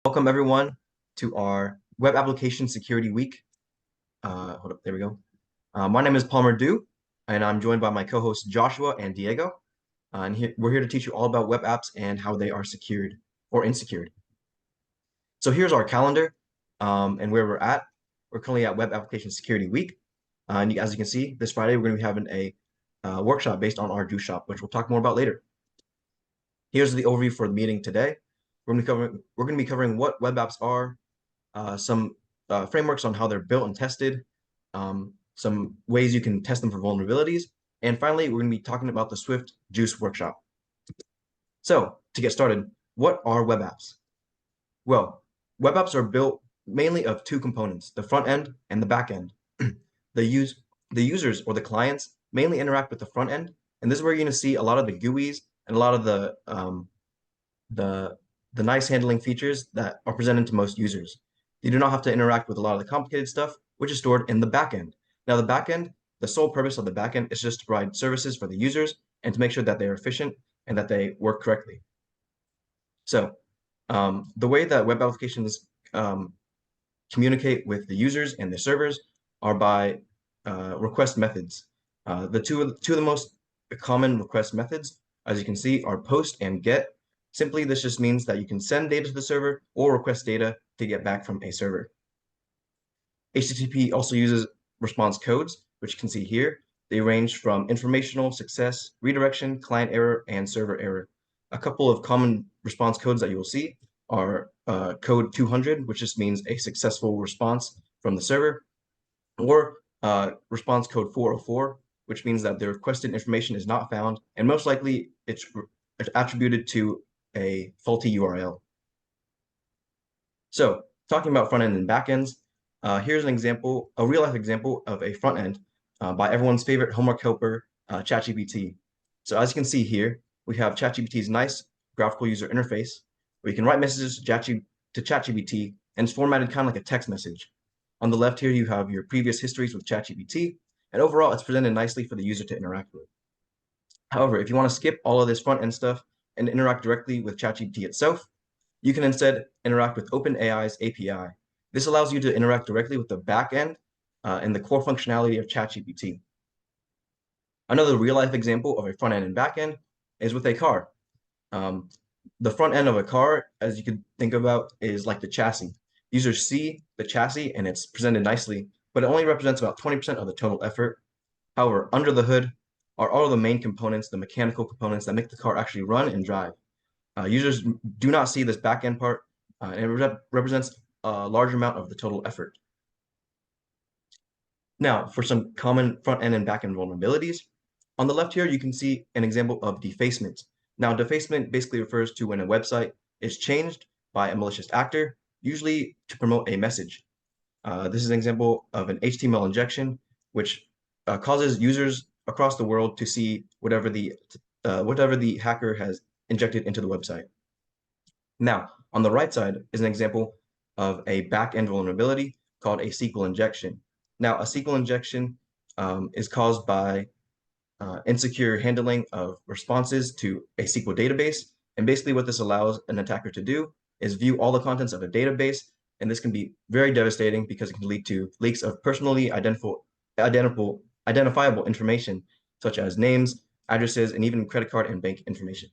Welcome everyone to our Web Application Security Week. Hold up, there we go. My name is Palmer Dew, and I'm joined by my co-hosts Joshua and Diego. We're here to teach you all about web apps and how they are secured or insecured. So here's our calendar and where we're at. We're currently at Web Application Security Week. And as you can see, this Friday, we're going to be having a workshop based on our Do Shop, which we'll talk more about later. Here's the overview for the meeting today. We're going to be covering what web apps are, some frameworks on how they're built and tested, some ways you can test them for vulnerabilities, and finally, we're going to be talking about the Swift Juice workshop. So to get started, what are web apps? Well, web apps are built mainly of two components, the front end and the back end. The users or the clients mainly interact with the front end, and this is where you're going to see a lot of the GUIs and a lot of the nice handling features that are presented to most users. You do not have to interact with a lot of the complicated stuff, which is stored in the backend. Now, the backend, the sole purpose of the backend is just to provide services for the users and to make sure that they are efficient and that they work correctly. So the way that web applications communicate with the users and the servers are by request methods. Two of the most common request methods, as you can see, are post and get. Simply, this just means that you can send data to the server or request data to get back from a server. HTTP also uses response codes, which you can see here. They range from informational, success, redirection, client error, and server error. A couple of common response codes that you will see are code 200, which just means a successful response from the server, or response code 404, which means that the requested information is not found, and most likely it's attributed to a faulty URL. So talking about front end and back ends, here's an example, a real life example of a front end by everyone's favorite homework helper, ChatGPT. So as you can see here, we have ChatGPT's nice graphical user interface where you can write messages to ChatGPT and it's formatted kind of like a text message. On the left here, you have your previous histories with ChatGPT, and overall, it's presented nicely for the user to interact with. However, if you want to skip all of this front end stuff and interact directly with ChatGPT itself, you can instead interact with OpenAI's API. This allows you to interact directly with the backend and the core functionality of ChatGPT. Another real-life example of a front end and back end is with a car. The front end of a car, as you could think about, is like the chassis. Users see the chassis and it's presented nicely, but it only represents about 20% of the total effort. However, under the hood are all of the main components, the mechanical components that make the car actually run and drive. Users do not see this back end part, and it represents a large amount of the total effort. Now, for some common front end and back end vulnerabilities, on the left here, you can see an example of defacement. Now, defacement basically refers to when a website is changed by a malicious actor, usually to promote a message. This is an example of an HTML injection, which causes users across the world to see whatever the hacker has injected into the website. Now, on the right side is an example of a back-end vulnerability called a SQL injection. Now, a SQL injection is caused by insecure handling of responses to a SQL database. And basically what this allows an attacker to do is view all the contents of a database. And this can be very devastating because it can lead to leaks of personally identifiable information, such as names, addresses, and even credit card and bank information.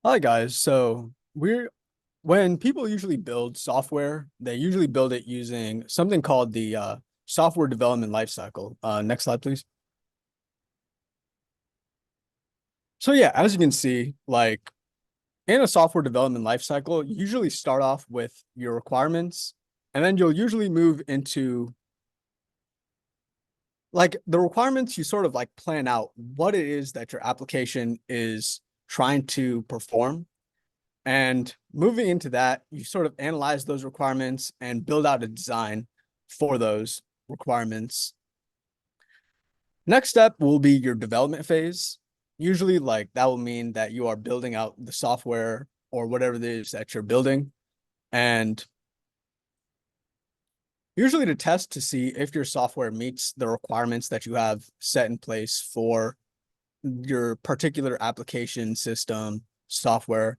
Hi guys. When people usually build software, they usually build it using something called the software development lifecycle. Next slide, please. So yeah, as you can see, like in a software development lifecycle, you usually start off with your requirements, and then you'll usually move into like the requirements. You sort of like plan out what it is that your application is trying to perform. And moving into that, you sort of analyze those requirements and build out a design for those requirements. Next step will be your development phase. Usually, like that will mean that you are building out the software or whatever it is that you're building. And usually to test to see if your software meets the requirements that you have set in place for your particular application system software,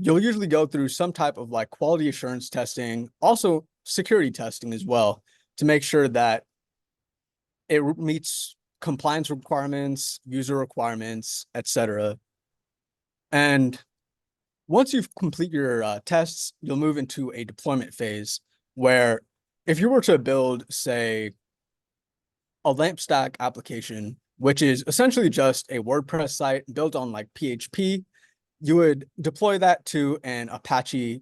you'll usually go through some type of like quality assurance testing, also security testing as well, to make sure that it meets compliance requirements, user requirements, etc. And once you've complete your tests, you'll move into a deployment phase where if you were to build, say, a LAMP stack application, which is essentially just a WordPress site built on like PHP, you would deploy that to an Apache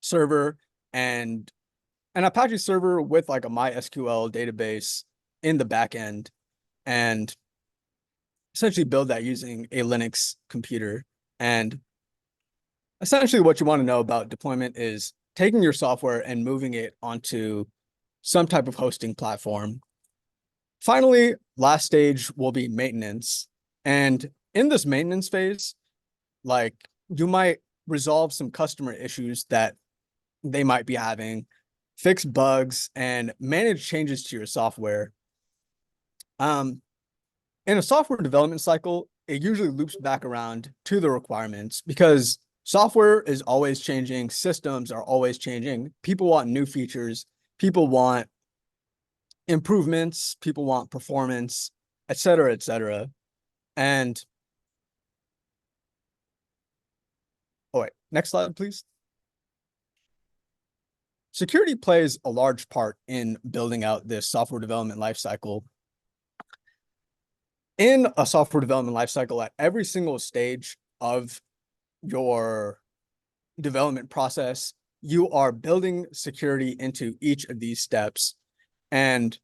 server, and an Apache server with like a MySQL database in the backend, and essentially build that using a Linux computer. And essentially what you want to know about deployment is taking your software and moving it onto some type of hosting platform. Finally, last stage will be maintenance. And in this maintenance phase, like you might resolve some customer issues that they might be having, fix bugs, and manage changes to your software. In a software development cycle, it usually loops back around to the requirements because software is always changing, systems are always changing. People want new features, people want improvements, people want performance, et cetera, et cetera. And oh wait, next slide, please. Security plays a large part in building out this software development lifecycle. In a software development lifecycle, at every single stage of your development process, you are building security into each of these steps. And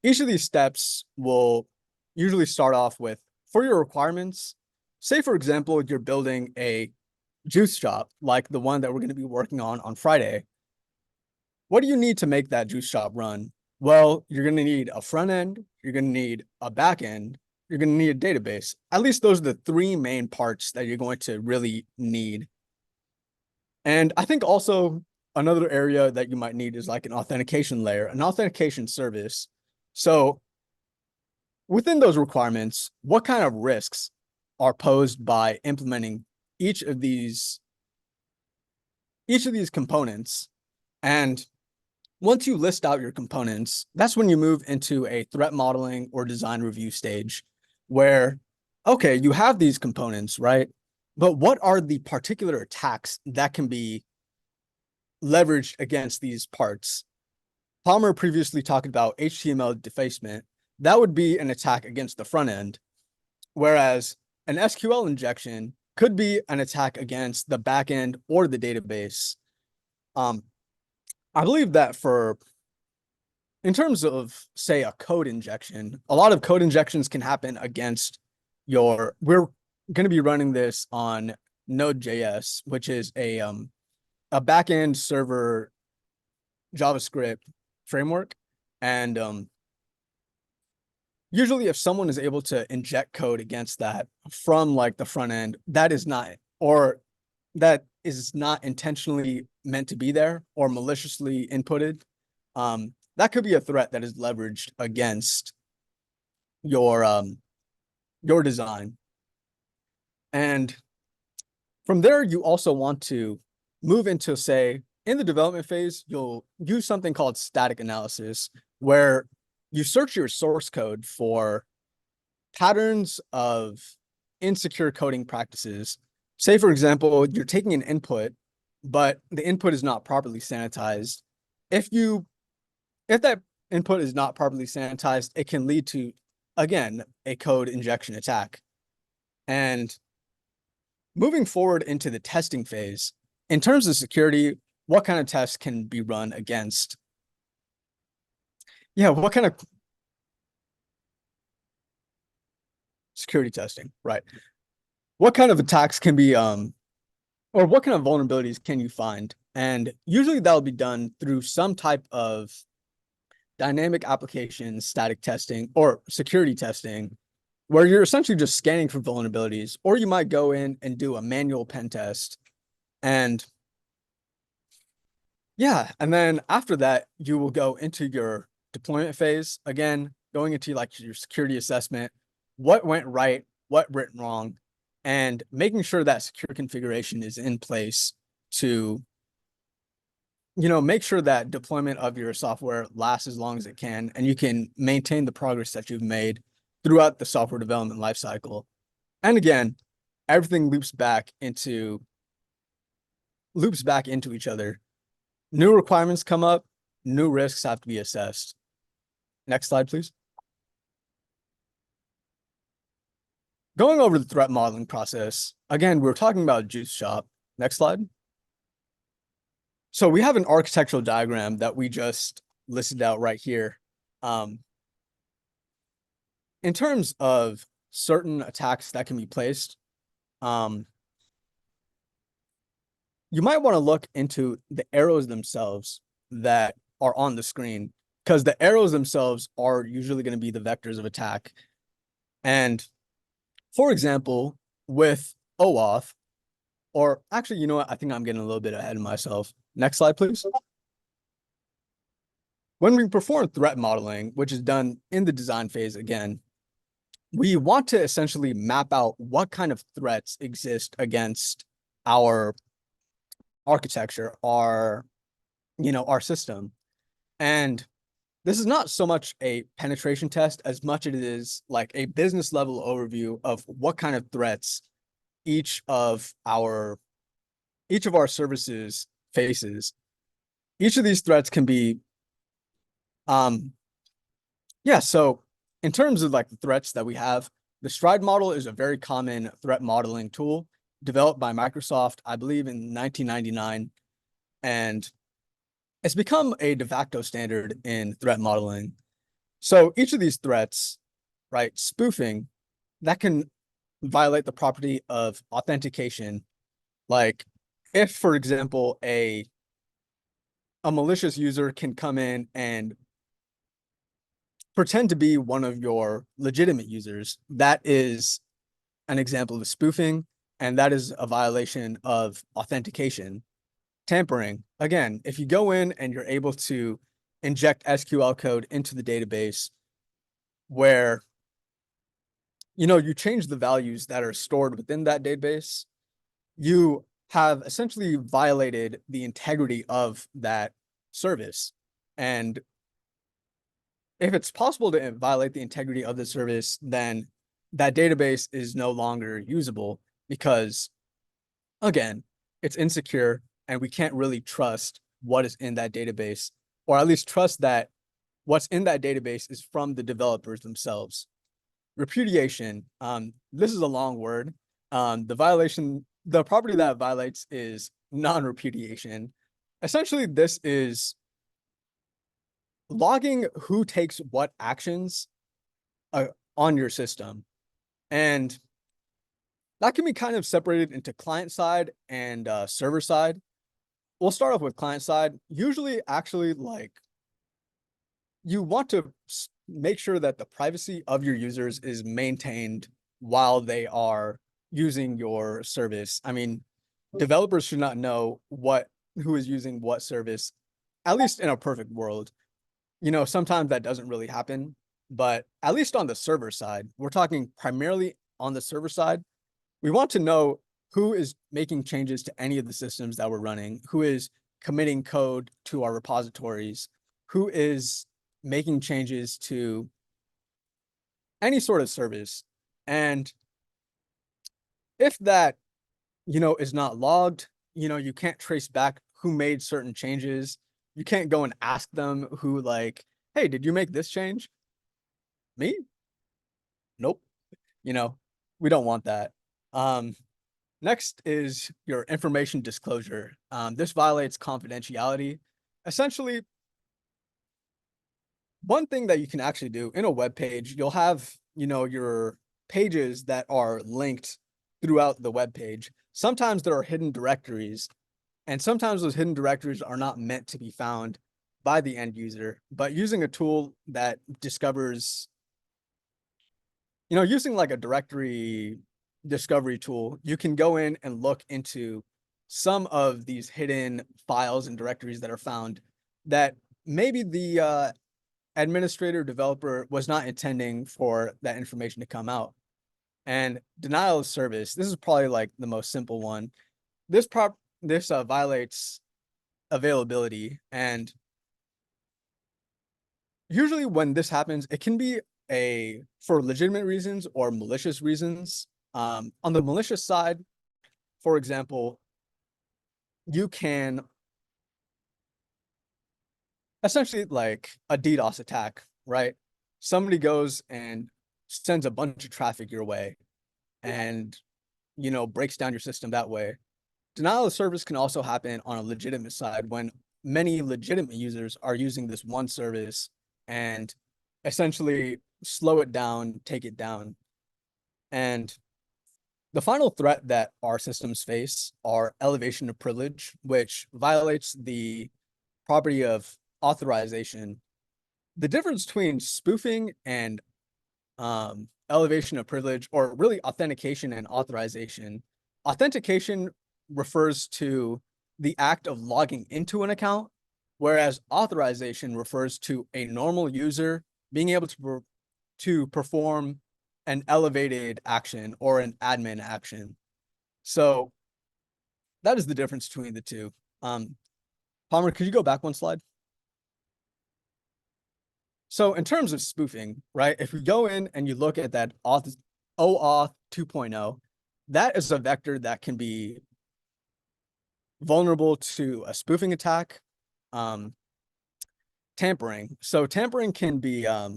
each of these steps will usually start off with, for your requirements, say, for example, you're building a juice shop like the one that we're going to be working on Friday. What do you need to make that juice shop run? Well, you're going to need a front end, you're going to need a back end, you're going to need a database. At least those are the three main parts that you're going to really need. And I think also another area that you might need is like an authentication layer, an authentication service. So within those requirements, what kind of risks are posed by implementing each of these components? And once you list out your components, that's when you move into a threat modeling or design review stage where, okay, you have these components, right? But what are the particular attacks that can be leveraged against these parts? Palmer previously talked about HTML defacement. That would be an attack against the front end, whereas an SQL injection could be an attack against the back end or the database. I believe that in terms of, say, a code injection, a lot of code injections can happen against we're going to be running this on Node.js, which is a backend server JavaScript framework. And usually if someone is able to inject code against that from like the front end, that is not intentionally meant to be there or maliciously inputted, that could be a threat that is leveraged against your design. And from there, you also want to move into, say, in the development phase, you'll use something called static analysis, where you search your source code for patterns of insecure coding practices. Say, for example, you're taking an input, but the input is not properly sanitized. If that input is not properly sanitized, it can lead to, again, a code injection attack. And moving forward into the testing phase, in terms of security, what kind of tests can be run against? Yeah, what kind of security testing, right? What kind of attacks can be, or what kind of vulnerabilities can you find? And usually that'll be done through some type of dynamic application static testing or security testing, where you're essentially just scanning for vulnerabilities, or you might go in and do a manual pen test. And yeah, and then after that, you will go into your deployment phase, again, going into like your security assessment. What went right? what went wrong, and making sure that secure configuration is in place to, make sure that deployment of your software lasts as long as it can, and you can maintain the progress that you've made throughout the software development lifecycle. And again, everything loops back into each other. New requirements come up, new risks have to be assessed. Next slide, please. Going over the threat modeling process, again, we're talking about Juice Shop. Next slide. So we have an architectural diagram that we just listed out right here. In terms of certain attacks that can be placed, you might want to look into the arrows themselves that are on the screen, because the arrows themselves are usually going to be the vectors of attack. And for example, with OAuth, or actually, you know what? I think I'm getting a little bit ahead of myself. Next slide, please. When we perform threat modeling, which is done in the design phase again, we want to essentially map out what kind of threats exist against our architecture, our system. And this is not so much a penetration test as much as it is like a business level overview of what kind of threats each of our services faces. Each of these threats can be, so in terms of like the threats that we have, the Stride model is a very common threat modeling tool developed by Microsoft, I believe in 1999. And it's become a de facto standard in threat modeling. So each of these threats, right, spoofing, that can violate the property of authentication. Like if, for example, a malicious user can come in and pretend to be one of your legitimate users, that is an example of spoofing, and that is a violation of authentication. Tampering, again, if you go in and you're able to inject SQL code into the database where you change the values that are stored within that database, you have essentially violated the integrity of that service. And if it's possible to violate the integrity of the service, then that database is no longer usable because, again, it's insecure and we can't really trust what is in that database, or at least trust that what's in that database is from the developers themselves. Repudiation, this is a long word. The property that it violates is non-repudiation. Essentially, this is logging who takes what actions on your system. And that can be kind of separated into client side and server side. We'll start off with client side. Usually, actually, like, you want to make sure that the privacy of your users is maintained while they are using your service. I mean, developers should not know who is using what service, at least in a perfect world. Sometimes that doesn't really happen, but at least on the server side, we're talking primarily on the server side, we want to know who is making changes to any of the systems that we're running, who is committing code to our repositories, who is making changes to any sort of service. And if that, is not logged, you can't trace back who made certain changes. You can't go and ask them who, like, hey, did you make this change? Me? Nope. We don't want that. Next is your information disclosure. This violates confidentiality. Essentially, one thing that you can actually do in a web page, you'll have, your pages that are linked throughout the web page. Sometimes there are hidden directories, and sometimes those hidden directories are not meant to be found by the end user. But using a tool that discovers, using like a directory discovery tool, you can go in and look into some of these hidden files and directories that are found that maybe the administrator developer was not intending for that information to come out. And denial of service, this is probably like the most simple one. This violates availability, and usually when this happens, it can be for legitimate reasons or malicious reasons. On the malicious side, for example, you can essentially like a DDoS attack, right? Somebody goes and sends a bunch of traffic your way and, breaks down your system that way. Denial of service can also happen on a legitimate side when many legitimate users are using this one service and essentially slow it down, take it down. And the final threat that our systems face are elevation of privilege, which violates the property of authorization. The difference between spoofing and elevation of privilege, or really authentication and authorization. Authentication refers to the act of logging into an account, whereas authorization refers to a normal user being able to perform an elevated action or an admin action. So that is the difference between the two. Palmer, could you go back one slide? So in terms of spoofing, right, if we go in and you look at that OAuth 2.0, that is a vector that can be vulnerable to a spoofing attack, tampering. So tampering can be, I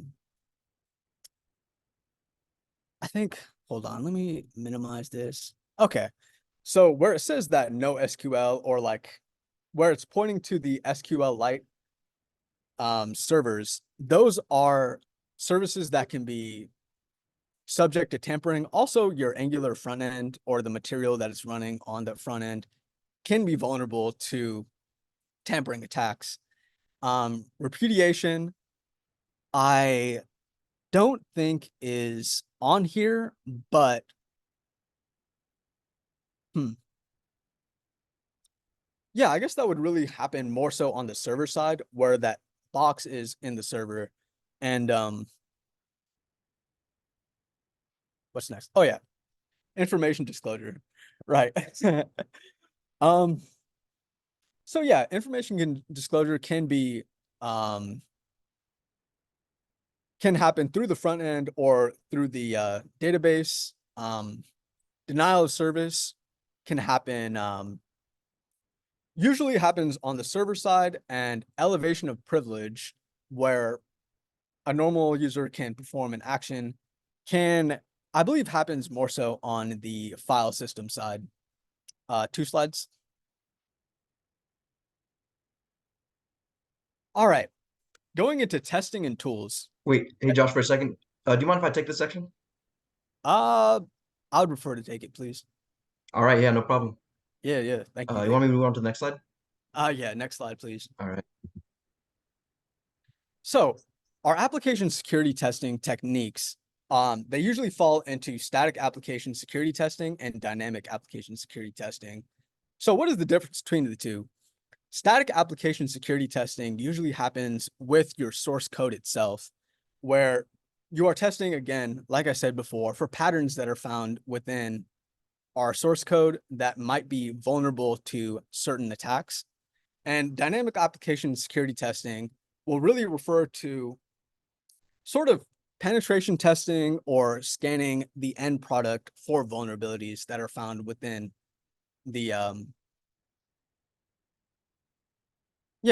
think, hold on, let me minimize this. Okay. So where it says that no SQL, or like where it's pointing to the SQLite servers, those are services that can be subject to tampering. Also, your Angular front end or the material that is running on the front end can be vulnerable to tampering attacks. Repudiation, I don't think is on here, but yeah, I guess that would really happen more so on the server side where that box is in the server. And what's next? Oh yeah, information disclosure. Right. um so yeah, disclosure can be can happen through the front end or through the database. Denial of service can happen, usually happens on the server side, and elevation of privilege, where a normal user can perform an action, can, I believe, happens more so on the file system side. 2 slides. All right, going into testing and tools. Wait, hey Josh, for a second. Do you mind if I take this section? I would prefer to take it, please. All right, yeah, no problem. Yeah. Thank you. You want me to move on to the next slide? Yeah, next slide, please. All right. So our application security testing techniques, they usually fall into static application security testing and dynamic application security testing. So what is the difference between the two? Static application security testing usually happens with your source code itself, where you are testing, again, like I said before, for patterns that are found within our source code that might be vulnerable to certain attacks. And dynamic application security testing will really refer to sort of penetration testing or scanning the end product for vulnerabilities that are found within the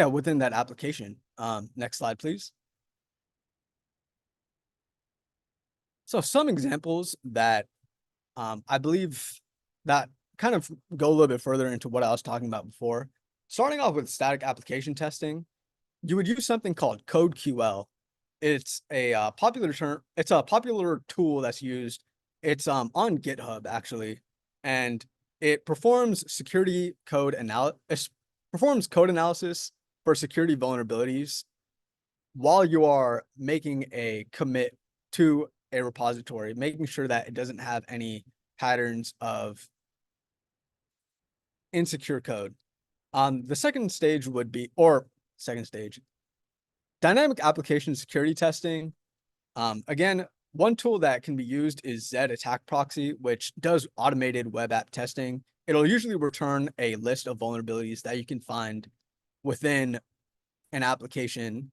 within that application. Next slide, please. So some examples that I believe that kind of go a little bit further into what I was talking about before. Starting off with static application testing, you would use something called CodeQL. It's a popular term. It's a popular tool that's used. It's on GitHub actually, and it performs performs code analysis for security vulnerabilities while you are making a commit to a repository, making sure that it doesn't have any patterns of insecure code. The second stage would be, or second stage, dynamic application security testing. Again, one tool that can be used is Z Attack Proxy, which does automated web app testing. It'll usually return a list of vulnerabilities that you can find within an application.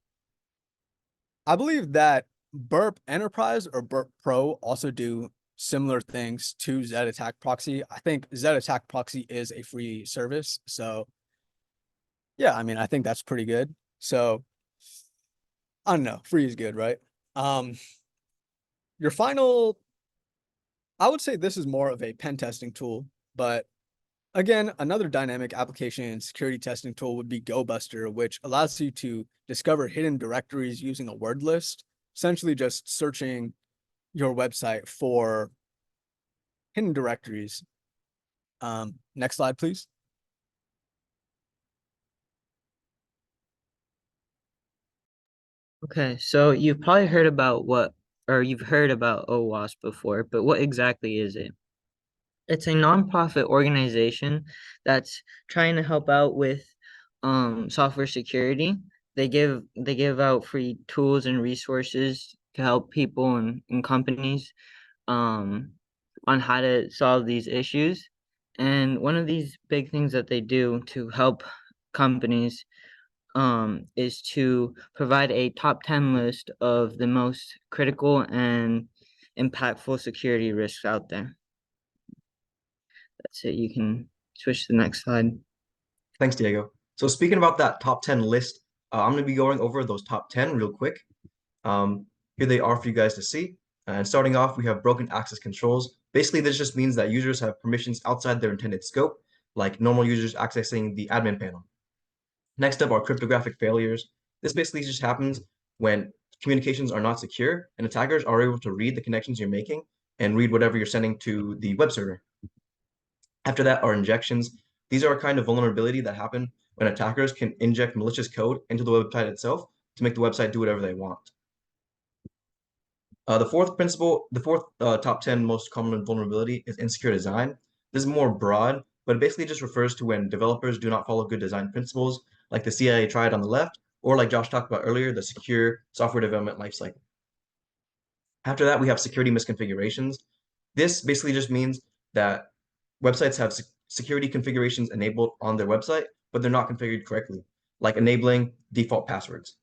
I believe that Burp Enterprise or Burp Pro also do similar things to Z Attack Proxy. I think Z Attack Proxy is a free service. So yeah, I mean, I think that's pretty good. So I don't know, free is good, right? Um, your final, I would say this is more of a pen testing tool, but again, another dynamic application and security testing tool would be GoBuster, which allows you to discover hidden directories using a word list, essentially just searching your website for hidden directories. Next slide, please. Okay, so you've probably heard about you've heard about OWASP before, but what exactly is it? It's a nonprofit organization that's trying to help out with software security. They give out free tools and resources to help people and companies um on how to solve these issues. And one of these big things that they do to help companies is to provide a top 10 list of the most critical and impactful security risks out there. That's it. You can switch to the next slide. Thanks, Diego. So speaking about that top 10 list, I'm going to be going over those top 10 real quick. Here they are for you guys to see. And starting off, we have broken access controls. Basically, this just means that users have permissions outside their intended scope, like normal users accessing the admin panel. Next up are cryptographic failures. This basically just happens when communications are not secure and attackers are able to read the connections you're making and read whatever you're sending to the web server. After that are injections. These are a kind of vulnerability that happen when attackers can inject malicious code into the website itself to make the website do whatever they want. The fourth top 10 most common vulnerability is insecure design. This is more broad, but it basically just refers to when developers do not follow good design principles, like the CIA triad on the left, or like Josh talked about earlier, the secure software development lifecycle. After that, we have security misconfigurations. This basically just means that websites have security configurations enabled on their website, but they're not configured correctly, like enabling default passwords.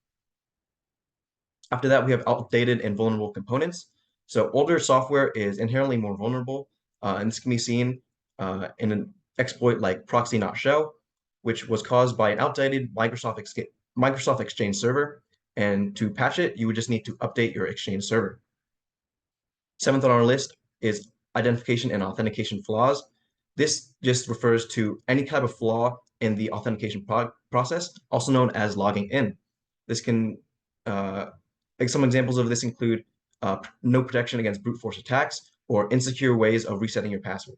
After that, we have outdated and vulnerable components. So older software is inherently more vulnerable, and this can be seen in an exploit like proxy not shell, which was caused by an outdated Microsoft Exchange server. And to patch it, you would just need to update your Exchange server. Seventh on our list is identification and authentication flaws. This just refers to any type of flaw in the authentication process, also known as logging in. This can, like some examples of this include no protection against brute force attacks or insecure ways of resetting your password.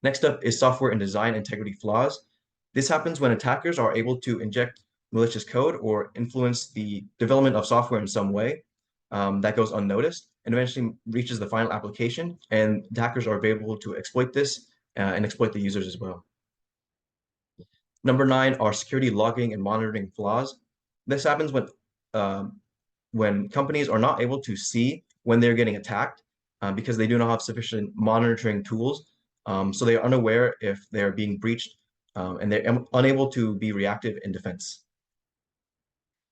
Next up is software and design integrity flaws. This happens when attackers are able to inject malicious code or influence the development of software in some way that goes unnoticed and eventually reaches the final application, and attackers are able to exploit this and exploit the users as well. Number 9 are security logging and monitoring flaws. This happens when companies are not able to see when they're getting attacked because they do not have sufficient monitoring tools. So they are unaware if they're being breached and they're unable to be reactive in defense.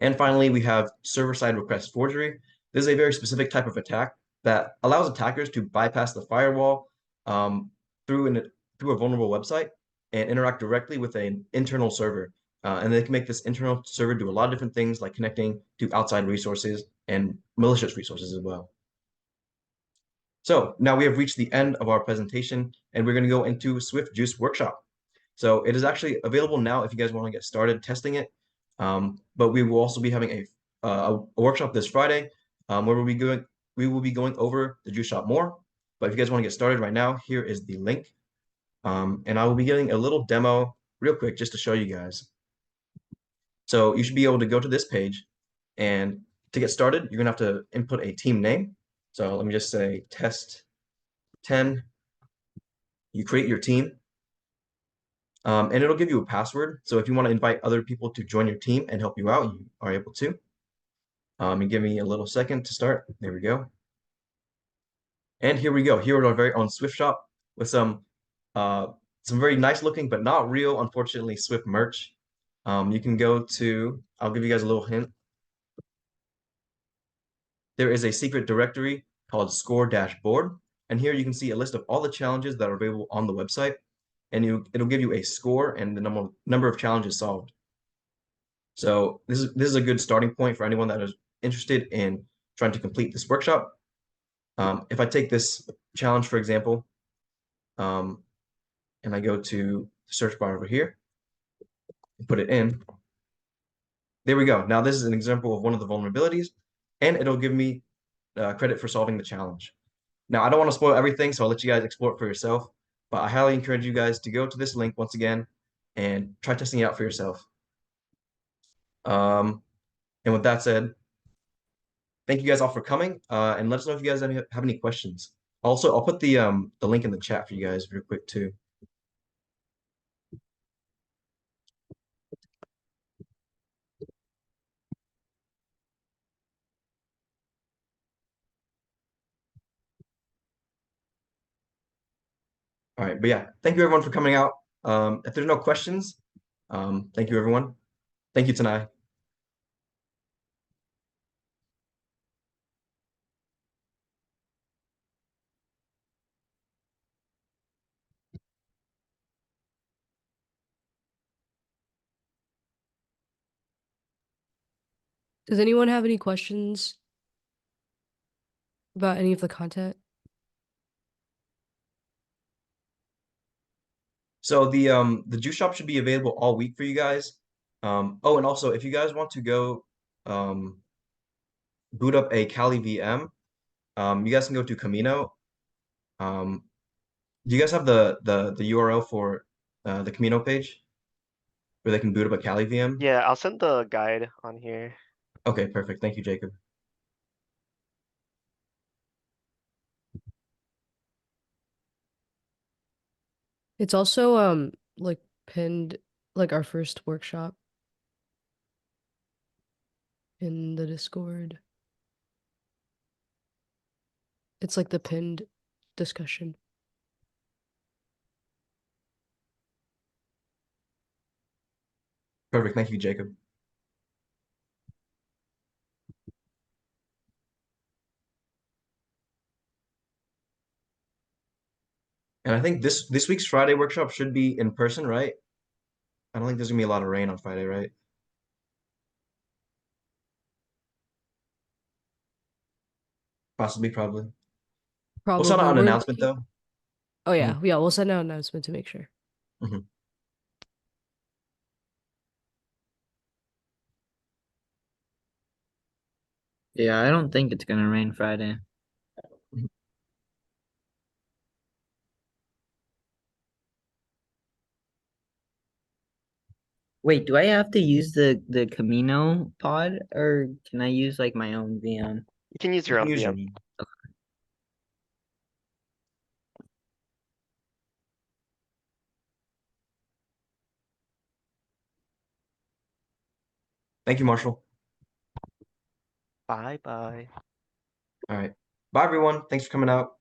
And finally, we have server-side request forgery. This is a very specific type of attack that allows attackers to bypass the firewall through a vulnerable website and interact directly with an internal server. And they can make this internal server do a lot of different things like connecting to outside resources and malicious resources as well. So now we have reached the end of our presentation and we're going to go into Swift Juice Workshop. So it is actually available now if you guys want to get started testing it. But we will also be having a workshop this Friday where we will be going over the Juice Shop more. But if you guys want to get started right now, here is the link. And I will be getting a little demo real quick just to show you guys. So you should be able to go to this page, and to get started, you're gonna have to input a team name. So let me just say test 10. You create your team, and it'll give you a password. So if you want to invite other people to join your team and help you out, you are able to. And give me a little second to start. There we go. And here we go. Here is our very own Swift shop with some very nice looking but not real, unfortunately, Swift merch. You can go to, I'll give you guys a little hint. There is a secret directory called Score Dashboard, and here you can see a list of all the challenges that are available on the website, and it'll give you a score and the number of challenges solved. So this is a good starting point for anyone that is interested in trying to complete this workshop. If I take this challenge, for example, and I go to the search bar over here and put it in, there we go. Now this is an example of one of the vulnerabilities, and it'll give me credit for solving the challenge. Now, I don't want to spoil everything, so I'll let you guys explore it for yourself, but I highly encourage you guys to go to this link once again and try testing it out for yourself. And with that said, thank you guys all for coming, and let us know if you guys have any questions. Also, I'll put the link in the chat for you guys real quick too. All right, but yeah, thank you everyone for coming out. If there's no questions, thank you everyone. Thank you, Tanai. Does anyone have any questions about any of the content? So the juice shop should be available all week for you guys. Oh, and also if you guys want to go boot up a Kali VM, you guys can go to Camino. Do you guys have the URL for the Camino page where they can boot up a Kali VM? Yeah, I'll send the guide on here. Okay, perfect. Thank you, Jacob. It's also like pinned like our first workshop in the Discord. It's like the pinned discussion. Perfect. Thank you, Jacob. And I think this week's Friday workshop should be in person, right? I don't think there's gonna be a lot of rain on Friday, right? Possibly, probably. We'll send out an We're announcement looking- though. Oh yeah, yeah, we'll send out an announcement to make sure. Mhm. Yeah, I don't think it's gonna rain Friday. Wait, do I have to use the Camino pod or can I use like my own VM? You can use You your can own use your VM. own. Thank you, Marshall. Bye bye. All right. Bye, everyone. Thanks for coming out.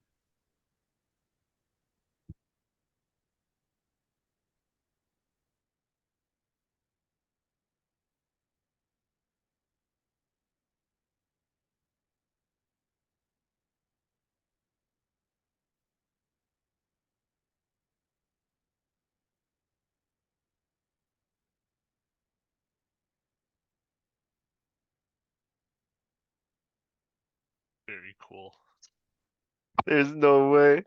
Very cool. There's no way.